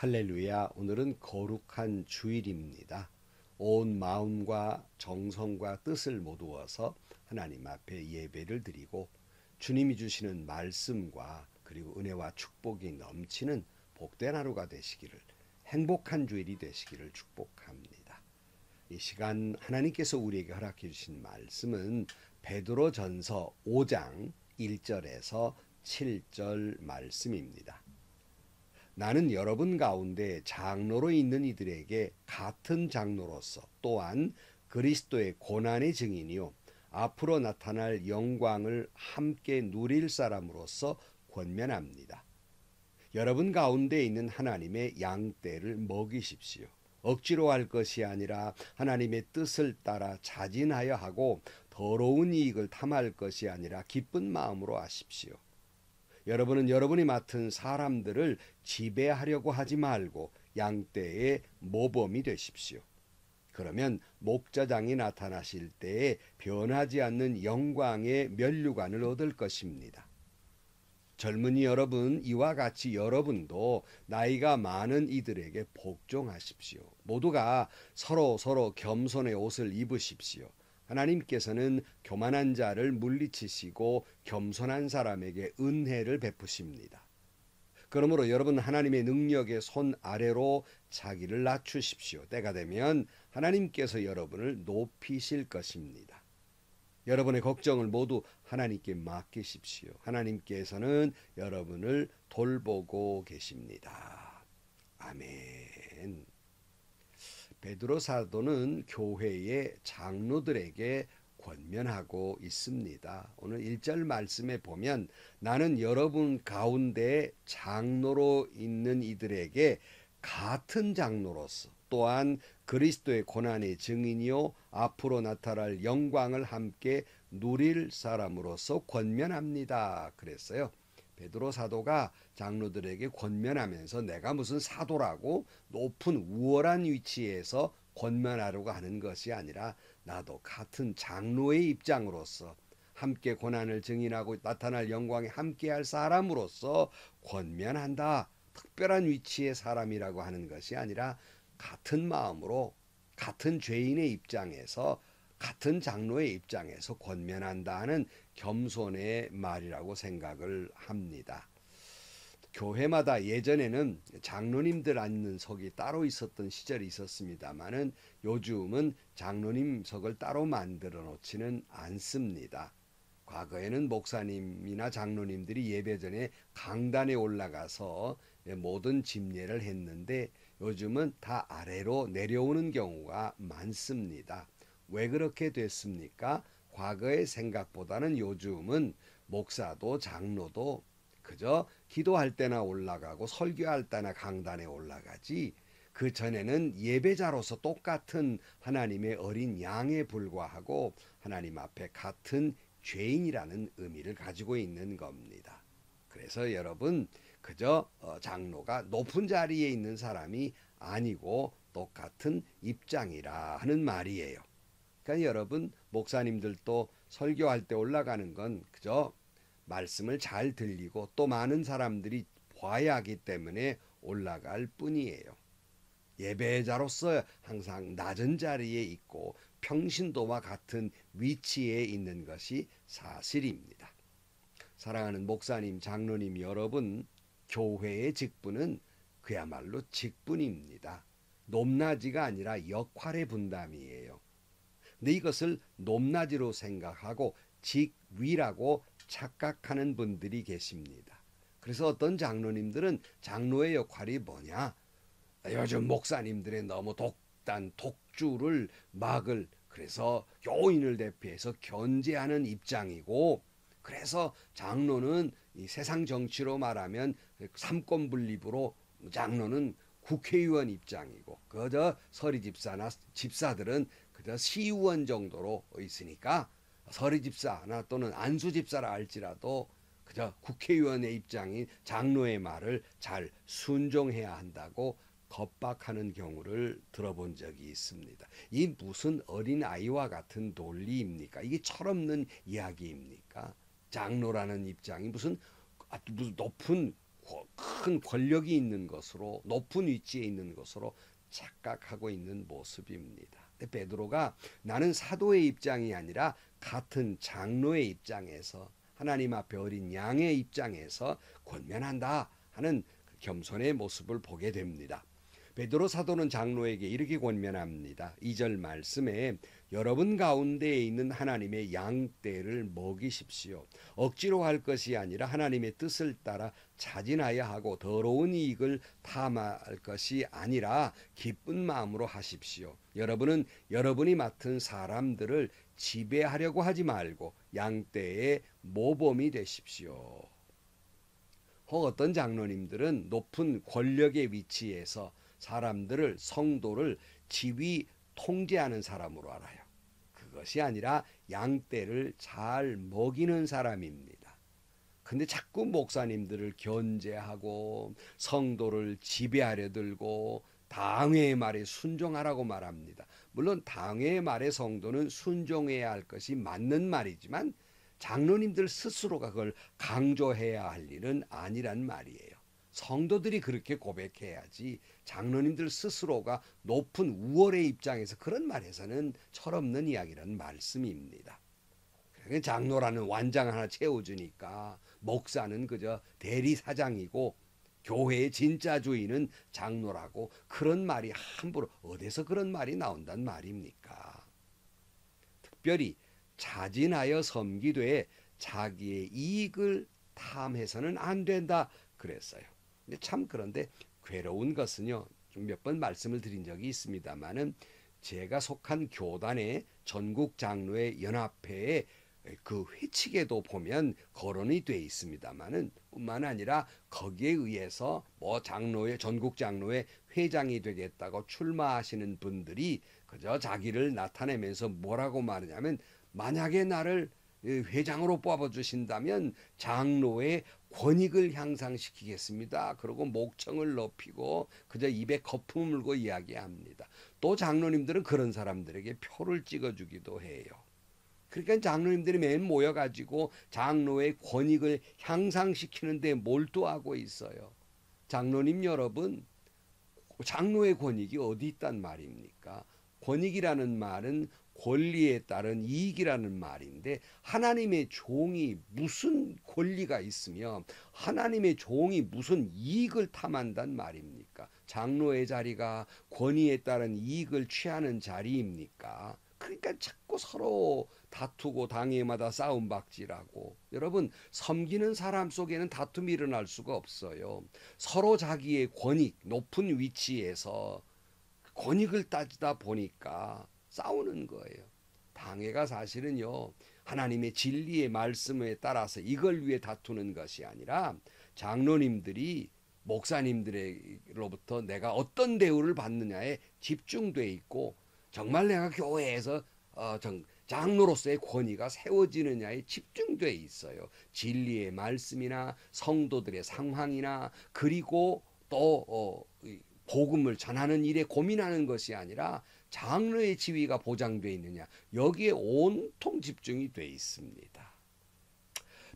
할렐루야. 오늘은 거룩한 주일입니다. 온 마음과 정성과 뜻을 모두어서 하나님 앞에 예배를 드리고 주님이 주시는 말씀과 그리고 은혜와 축복이 넘치는 복된 하루가 되시기를, 행복한 주일이 되시기를 축복합니다. 이 시간 하나님께서 우리에게 허락해 주신 말씀은 베드로전서 5장 1절에서 7절 말씀입니다. 나는 여러분 가운데 장로로 있는 이들에게 같은 장로로서 또한 그리스도의 고난의 증인이요 앞으로 나타날 영광을 함께 누릴 사람으로서 권면합니다. 여러분 가운데 있는 하나님의 양떼를 먹이십시오. 억지로 할 것이 아니라 하나님의 뜻을 따라 자진하여 하고 더러운 이익을 탐할 것이 아니라 기쁜 마음으로 하십시오. 여러분은 여러분이 맡은 사람들을 지배하려고 하지 말고 양떼의 모범이 되십시오. 그러면 목자장이 나타나실 때에 변하지 않는 영광의 면류관을 얻을 것입니다. 젊은이 여러분, 이와 같이 여러분도 나이가 많은 이들에게 복종하십시오. 모두가 서로 겸손의 옷을 입으십시오. 하나님께서는 교만한 자를 물리치시고 겸손한 사람에게 은혜를 베푸십니다. 그러므로 여러분 하나님의 능력의 손 아래로 자기를 낮추십시오. 때가 되면 하나님께서 여러분을 높이실 것입니다. 여러분의 걱정을 모두 하나님께 맡기십시오. 하나님께서는 여러분을 돌보고 계십니다. 아멘. 베드로 사도는 교회의 장로들에게 권면하고 있습니다. 오늘 1절 말씀에 보면 나는 여러분 가운데 장로로 있는 이들에게 같은 장로로서 또한 그리스도의 고난의 증인이요 앞으로 나타날 영광을 함께 누릴 사람으로서 권면합니다. 그랬어요. 베드로 사도가 장로들에게 권면하면서 내가 무슨 사도라고 높은 우월한 위치에서 권면하려고 하는 것이 아니라 나도 같은 장로의 입장으로서 함께 고난을 증인하고 나타날 영광에 함께할 사람으로서 권면한다. 특별한 위치의 사람이라고 하는 것이 아니라 같은 마음으로 같은 죄인의 입장에서 같은 장로의 입장에서 권면한다 하는 겸손의 말이라고 생각을 합니다. 교회마다 예전에는 장로님들 앉는 석이 따로 있었던 시절이 있었습니다만은 요즘은 장로님석을 따로 만들어 놓지는 않습니다. 과거에는 목사님이나 장로님들이 예배 전에 강단에 올라가서 모든 집례를 했는데 요즘은 다 아래로 내려오는 경우가 많습니다. 왜 그렇게 됐습니까? 과거의 생각보다는 요즘은 목사도 장로도 그저 기도할 때나 올라가고 설교할 때나 강단에 올라가지 그 전에는 예배자로서 똑같은 하나님의 어린 양에 불과하고 하나님 앞에 같은 죄인이라는 의미를 가지고 있는 겁니다. 그래서 여러분 그저 장로가 높은 자리에 있는 사람이 아니고 똑같은 입장이라 하는 말이에요. 그러니까 여러분 목사님들도 설교할 때 올라가는 건 그저 말씀을 잘 들리고 또 많은 사람들이 봐야 하기 때문에 올라갈 뿐이에요. 예배자로서 항상 낮은 자리에 있고 평신도와 같은 위치에 있는 것이 사실입니다. 사랑하는 목사님, 장로님 여러분, 교회의 직분은 그야말로 직분입니다. 높낮이가 아니라 역할의 분담이에요. 근데 이것을 높낮이로 생각하고 직위라고 착각하는 분들이 계십니다. 그래서 어떤 장로님들은 장로의 역할이 뭐냐? 요즘 목사님들의 너무 독주를 막을 그래서 교인을 대표해서 견제하는 입장이고 그래서 장로는 이 세상 정치로 말하면 삼권분립으로 장로는 국회의원 입장이고 그저 서리 집사나 집사들은 그저 시의원 정도로 있으니까 서리 집사나 또는 안수 집사라 할지라도 그저 국회의원의 입장인 장로의 말을 잘 순종해야 한다고 겁박하는 경우를 들어본 적이 있습니다. 이 무슨 어린아이와 같은 논리입니까? 이게 철없는 이야기입니까? 장로라는 입장이 무슨 높은 큰 권력이 있는 것으로, 높은 위치에 있는 것으로 착각하고 있는 모습입니다. 근데 베드로가 나는 사도의 입장이 아니라 같은 장로의 입장에서, 하나님 앞에 어린 양의 입장에서 권면한다 하는 겸손의 모습을 보게 됩니다. 베드로 사도는 장로에게 이렇게 권면합니다. 2절 말씀에 여러분 가운데에 있는 하나님의 양떼를 먹이십시오. 억지로 할 것이 아니라 하나님의 뜻을 따라 자진하여 하고 더러운 이익을 탐할 것이 아니라 기쁜 마음으로 하십시오. 여러분은 여러분이 맡은 사람들을 지배하려고 하지 말고 양떼의 모범이 되십시오. 혹 어떤 장로님들은 높은 권력의 위치에서 사람들을, 성도를 지휘 통제하는 사람으로 알아요. 그것이 아니라 양떼를 잘 먹이는 사람입니다. 근데 자꾸 목사님들을 견제하고 성도를 지배하려 들고 당회의 말에 순종하라고 말합니다. 물론 당회의 말에 성도는 순종해야 할 것이 맞는 말이지만 장로님들 스스로가 그걸 강조해야 할 일은 아니란 말이에요. 성도들이 그렇게 고백해야지 장로님들 스스로가 높은 우월의 입장에서 그런 말해서는 철없는 이야기라는 말씀입니다. 장로라는 완장 하나 채워주니까 목사는 그저 대리사장이고 교회의 진짜 주인은 장로라고, 그런 말이 함부로 어디서 그런 말이 나온단 말입니까? 특별히 자진하여 섬기되 자기의 이익을 탐해서는 안 된다 그랬어요. 근데 참 그런데 괴로운 것은요, 좀 몇 번 말씀을 드린 적이 있습니다만은 제가 속한 교단의 전국 장로의 연합회에 그 회칙에도 보면 거론이 돼 있습니다만은 뿐만 아니라 거기에 의해서 뭐 장로의, 전국 장로의 회장이 되겠다고 출마하시는 분들이 그저 자기를 나타내면서 뭐라고 말하냐면, 만약에 나를 회장으로 뽑아주신다면 장로의 권익을 향상시키겠습니다. 그리고 목청을 높이고 그저 입에 거품 물고 이야기합니다. 또 장로님들은 그런 사람들에게 표를 찍어주기도 해요. 그러니까 장로님들이 맨 모여가지고 장로의 권익을 향상시키는 데 몰두하고 있어요. 장로님 여러분, 장로의 권익이 어디 있단 말입니까? 권익이라는 말은 권리에 따른 이익이라는 말인데, 하나님의 종이 무슨 권리가 있으며 하나님의 종이 무슨 이익을 탐한단 말입니까? 장로의 자리가 권위에 따른 이익을 취하는 자리입니까? 그러니까 자꾸 서로 다투고 당회마다 싸움박질하고. 여러분, 섬기는 사람 속에는 다툼이 일어날 수가 없어요. 서로 자기의 권익, 높은 위치에서 권익을 따지다 보니까 싸우는 거예요. 당회가 사실은요, 하나님의 진리의 말씀에 따라서 이걸 위해 다투는 것이 아니라 장로님들이 목사님들로부터 내가 어떤 대우를 받느냐에 집중돼 있고, 정말 내가 교회에서 장로로서의 권위가 세워지느냐에 집중돼 있어요. 진리의 말씀이나 성도들의 상황이나, 그리고 또 복음을 전하는 일에 고민하는 것이 아니라 장로의 지위가 보장되어 있느냐, 여기에 온통 집중이 돼 있습니다.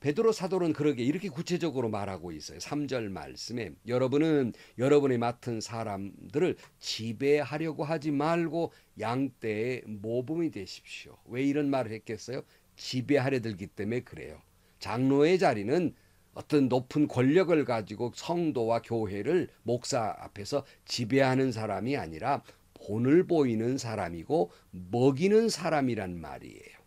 베드로 사도는 그러게 이렇게 구체적으로 말하고 있어요. 3절 말씀에 여러분은 여러분이 맡은 사람들을 지배하려고 하지 말고 양떼의 모범이 되십시오. 왜 이런 말을 했겠어요? 지배하려 들기 때문에 그래요. 장로의 자리는 어떤 높은 권력을 가지고 성도와 교회를 목사 앞에서 지배하는 사람이 아니라 본을 보이는 사람이고 먹이는 사람이란 말이에요.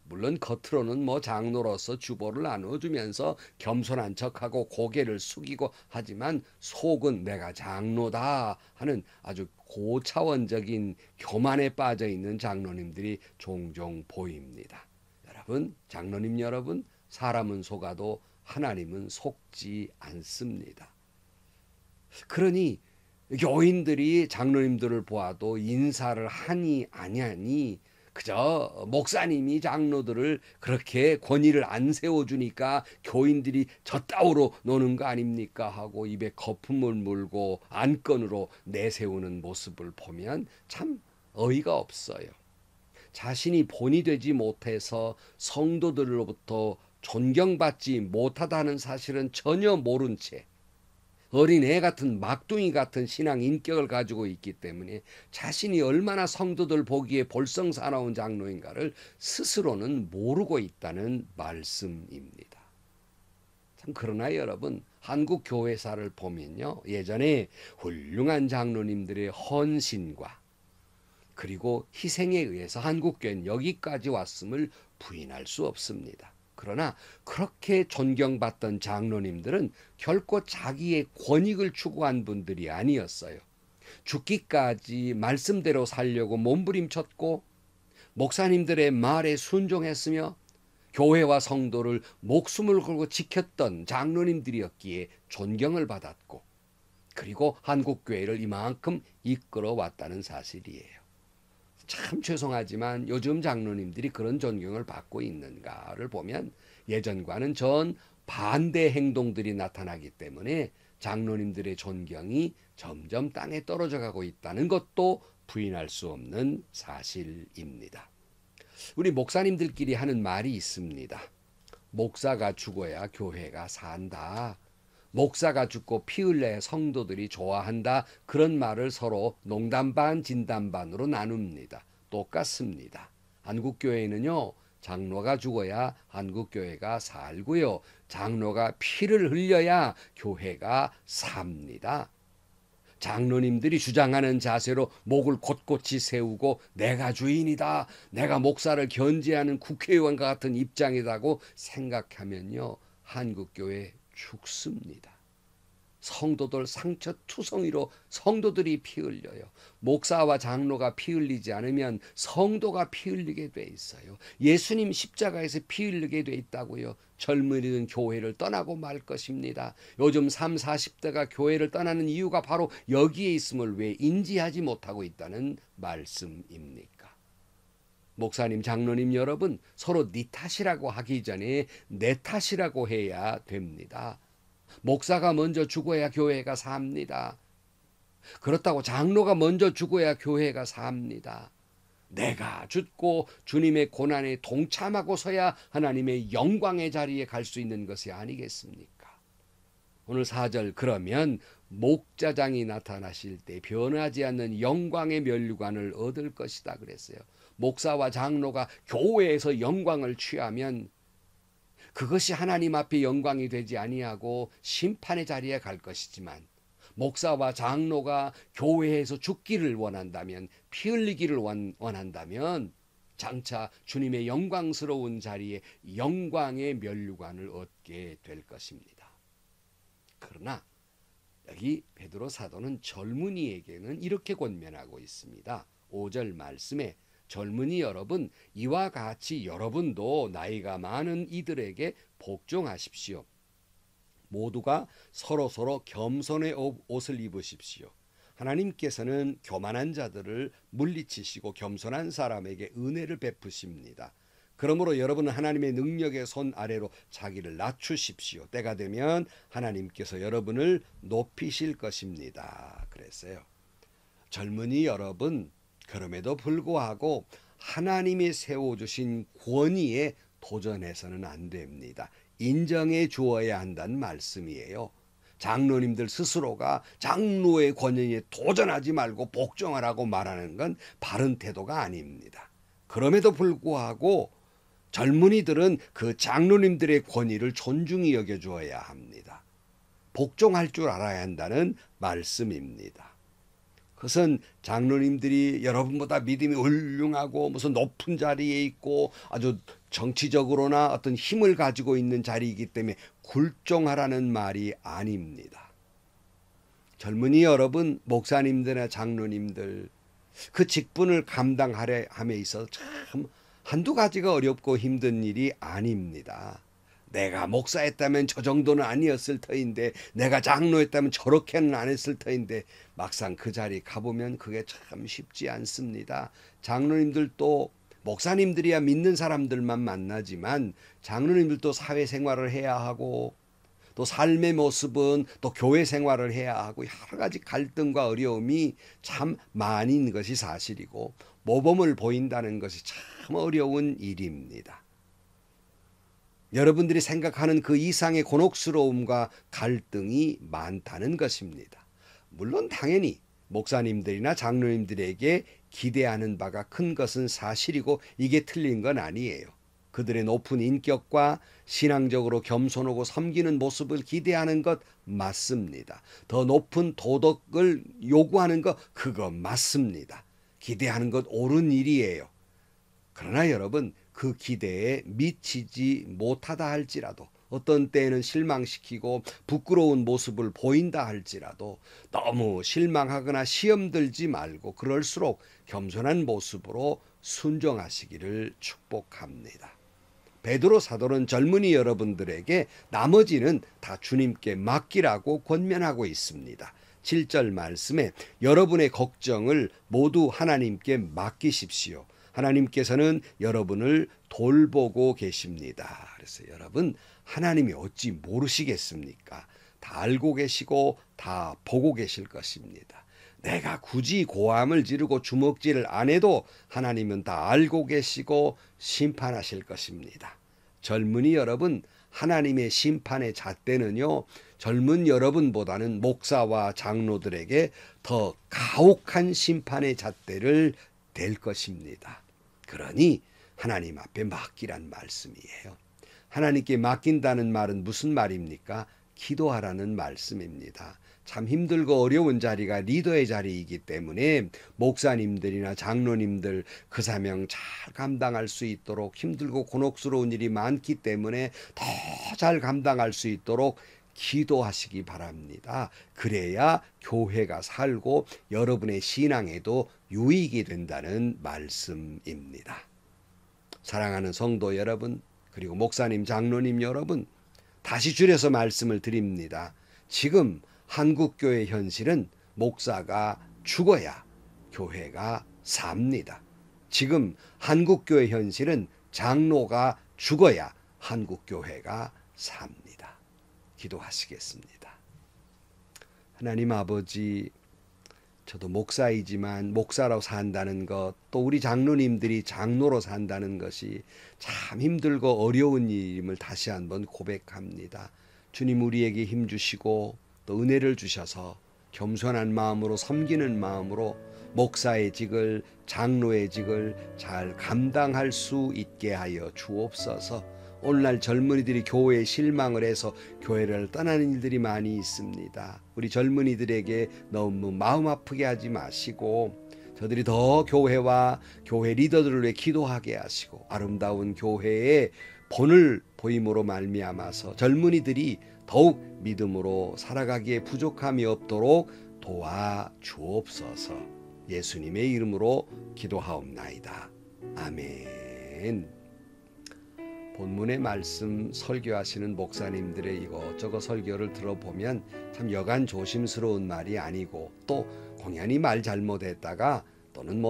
물론 겉으로는 뭐 장로로서 주보를 나눠주면서 겸손한 척하고 고개를 숙이고 하지만 속은 내가 장로다 하는 아주 고차원적인 교만에 빠져 있는 장로님들이 종종 보입니다. 여러분, 장로님 여러분, 사람은 속아도 하나님은 속지 않습니다. 그러니 교인들이 장로님들을 보아도 인사를 하니 아니하니 그저 목사님이 장로들을 그렇게 권위를 안 세워주니까 교인들이 저따위로 노는 거 아닙니까 하고 입에 거품을 물고 안건으로 내세우는 모습을 보면 참 어이가 없어요. 자신이 본이 되지 못해서 성도들로부터 존경받지 못하다는 사실은 전혀 모른 채 어린애 같은 막둥이 같은 신앙 인격을 가지고 있기 때문에 자신이 얼마나 성도들 보기에 볼성사나운 장로인가를 스스로는 모르고 있다는 말씀입니다. 참 그러나 여러분, 한국 교회사를 보면요, 예전에 훌륭한 장로님들의 헌신과 그리고 희생에 의해서 한국교회는 여기까지 왔음을 부인할 수 없습니다. 그러나 그렇게 존경받던 장로님들은 결코 자기의 권익을 추구한 분들이 아니었어요. 죽기까지 말씀대로 살려고 몸부림쳤고 목사님들의 말에 순종했으며 교회와 성도를 목숨을 걸고 지켰던 장로님들이었기에 존경을 받았고, 그리고 한국교회를 이만큼 이끌어왔다는 사실이에요. 참 죄송하지만 요즘 장로님들이 그런 존경을 받고 있는가를 보면 예전과는 전 반대 행동들이 나타나기 때문에 장로님들의 존경이 점점 땅에 떨어져 가고 있다는 것도 부인할 수 없는 사실입니다. 우리 목사님들끼리 하는 말이 있습니다. 목사가 죽어야 교회가 산다. 목사가 죽고 피 흘려야 성도들이 좋아한다. 그런 말을 서로 농담 반 진담 반으로 나눕니다. 똑같습니다. 한국교회는요, 장로가 죽어야 한국교회가 살고요, 장로가 피를 흘려야 교회가 삽니다. 장로님들이 주장하는 자세로 목을 곧곧이 세우고 내가 주인이다, 내가 목사를 견제하는 국회의원과 같은 입장이라고 생각하면요, 한국교회 죽습니다. 성도들 상처투성이로 성도들이 피 흘려요. 목사와 장로가 피 흘리지 않으면 성도가 피 흘리게 돼 있어요. 예수님 십자가에서 피 흘리게 돼 있다고요. 젊은이는 교회를 떠나고 말 것입니다. 요즘 30, 40대가 교회를 떠나는 이유가 바로 여기에 있음을 왜 인지하지 못하고 있다는 말씀입니까? 목사님, 장로님 여러분, 서로 네 탓이라고 하기 전에 내 탓이라고 해야 됩니다. 목사가 먼저 죽어야 교회가 삽니다. 그렇다고 장로가 먼저 죽어야 교회가 삽니다. 내가 죽고 주님의 고난에 동참하고서야 하나님의 영광의 자리에 갈 수 있는 것이 아니겠습니까? 오늘 4절, 그러면 목자장이 나타나실 때 변하지 않는 영광의 면류관을 얻을 것이다 그랬어요. 목사와 장로가 교회에서 영광을 취하면 그것이 하나님 앞에 영광이 되지 아니하고 심판의 자리에 갈 것이지만, 목사와 장로가 교회에서 죽기를 원한다면, 피 흘리기를 원한다면 장차 주님의 영광스러운 자리에 영광의 면류관을 얻게 될 것입니다. 그러나 여기 베드로 사도는 젊은이에게는 이렇게 권면하고 있습니다. 5절 말씀에 젊은이 여러분, 이와 같이 여러분도 나이가 많은 이들에게 복종하십시오. 모두가 서로서로 겸손의 옷을 입으십시오. 하나님께서는 교만한 자들을 물리치시고 겸손한 사람에게 은혜를 베푸십니다. 그러므로 여러분은 하나님의 능력의 손 아래로 자기를 낮추십시오. 때가 되면 하나님께서 여러분을 높이실 것입니다. 그랬어요. 젊은이 여러분, 그럼에도 불구하고 하나님이 세워주신 권위에 도전해서는 안 됩니다. 인정해 주어야 한다는 말씀이에요. 장로님들 스스로가 장로의 권위에 도전하지 말고 복종하라고 말하는 건 바른 태도가 아닙니다. 그럼에도 불구하고 젊은이들은 그 장로님들의 권위를 존중히 여겨주어야 합니다. 복종할 줄 알아야 한다는 말씀입니다. 그것은 장로님들이 여러분보다 믿음이 훌륭하고 무슨 높은 자리에 있고 아주 정치적으로나 어떤 힘을 가지고 있는 자리이기 때문에 굴종하라는 말이 아닙니다. 젊은이 여러분, 목사님들이나 장로님들, 그 직분을 감당함에 있어서 참 한두 가지가 어렵고 힘든 일이 아닙니다. 내가 목사했다면 저 정도는 아니었을 터인데, 내가 장로했다면 저렇게는 안 했을 터인데, 막상 그 자리 가보면 그게 참 쉽지 않습니다. 장로님들도 목사님들이야 믿는 사람들만 만나지만 장로님들도 사회생활을 해야 하고 또 삶의 모습은 또 교회 생활을 해야 하고 여러 가지 갈등과 어려움이 참 많은 것이 사실이고 모범을 보인다는 것이 참 어려운 일입니다. 여러분들이 생각하는 그 이상의 곤혹스러움과 갈등이 많다는 것입니다. 물론 당연히 목사님들이나 장로님들에게 기대하는 바가 큰 것은 사실이고 이게 틀린 건 아니에요. 그들의 높은 인격과 신앙적으로 겸손하고 섬기는 모습을 기대하는 것 맞습니다. 더 높은 도덕을 요구하는 것 그거 맞습니다. 기대하는 것 옳은 일이에요. 그러나 여러분 그 기대에 미치지 못하다 할지라도 어떤 때에는 실망시키고 부끄러운 모습을 보인다 할지라도 너무 실망하거나 시험 들지 말고 그럴수록 겸손한 모습으로 순종하시기를 축복합니다. 베드로 사도는 젊은이 여러분들에게 나머지는 다 주님께 맡기라고 권면하고 있습니다. 7절 말씀에 여러분의 걱정을 모두 하나님께 맡기십시오. 하나님께서는 여러분을 돌보고 계십니다. 그래서 여러분 하나님이 어찌 모르시겠습니까? 다 알고 계시고 다 보고 계실 것입니다. 내가 굳이 고함을 지르고 주먹질을 안 해도 하나님은 다 알고 계시고 심판하실 것입니다. 젊은이 여러분, 하나님의 심판의 잣대는요, 젊은 여러분보다는 목사와 장로들에게 더 가혹한 심판의 잣대를 댈 것입니다. 그러니 하나님 앞에 맡기란 말씀이에요. 하나님께 맡긴다는 말은 무슨 말입니까? 기도하라는 말씀입니다. 참 힘들고 어려운 자리가 리더의 자리이기 때문에 목사님들이나 장로님들 그 사명 잘 감당할 수 있도록 힘들고 곤혹스러운 일이 많기 때문에 더 잘 감당할 수 있도록 기도하시기 바랍니다. 그래야 교회가 살고 여러분의 신앙에도 유익이 된다는 말씀입니다. 사랑하는 성도 여러분, 그리고 목사님, 장로님 여러분, 다시 줄여서 말씀을 드립니다. 지금 한국교회 현실은 목사가 죽어야 교회가 삽니다. 지금 한국교회 현실은 장로가 죽어야 한국교회가 삽니다. 기도하시겠습니다. 하나님 아버지, 저도 목사이지만 목사로 산다는 것, 또 우리 장로님들이 장로로 산다는 것이 참 힘들고 어려운 일임을 다시 한번 고백합니다. 주님 우리에게 힘 주시고 또 은혜를 주셔서 겸손한 마음으로 섬기는 마음으로 목사의 직을, 장로의 직을 잘 감당할 수 있게 하여 주옵소서. 오늘날 젊은이들이 교회에 실망을 해서 교회를 떠나는 일들이 많이 있습니다. 우리 젊은이들에게 너무 마음 아프게 하지 마시고 저들이 더 교회와 교회 리더들을 위해 기도하게 하시고 아름다운 교회의 본을 보임으로 말미암아서 젊은이들이 더욱 믿음으로 살아가기에 부족함이 없도록 도와 주옵소서. 예수님의 이름으로 기도하옵나이다. 아멘. 본문의 말씀 설교하시는 목사님들의 이것저것 설교를 들어보면 참 여간 조심스러운 말이 아니고 또 공연히 말 잘못했다가 또는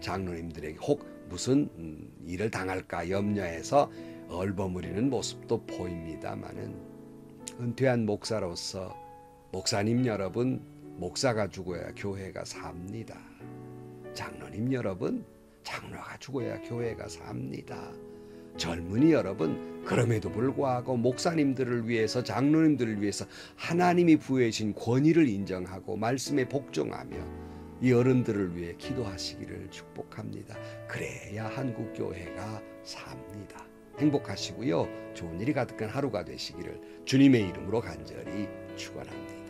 장로님들에게 혹 무슨 일을 당할까 염려해서 얼버무리는 모습도 보입니다마는 은퇴한 목사로서 목사님 여러분, 목사가 죽어야 교회가 삽니다. 장로님 여러분, 장로가 죽어야 교회가 삽니다. 젊은이 여러분, 그럼에도 불구하고 목사님들을 위해서, 장로님들을 위해서 하나님이 부여해 주신 권위를 인정하고 말씀에 복종하며 이 어른들을 위해 기도하시기를 축복합니다. 그래야 한국교회가 삽니다. 행복하시고요. 좋은 일이 가득한 하루가 되시기를 주님의 이름으로 간절히 축원합니다.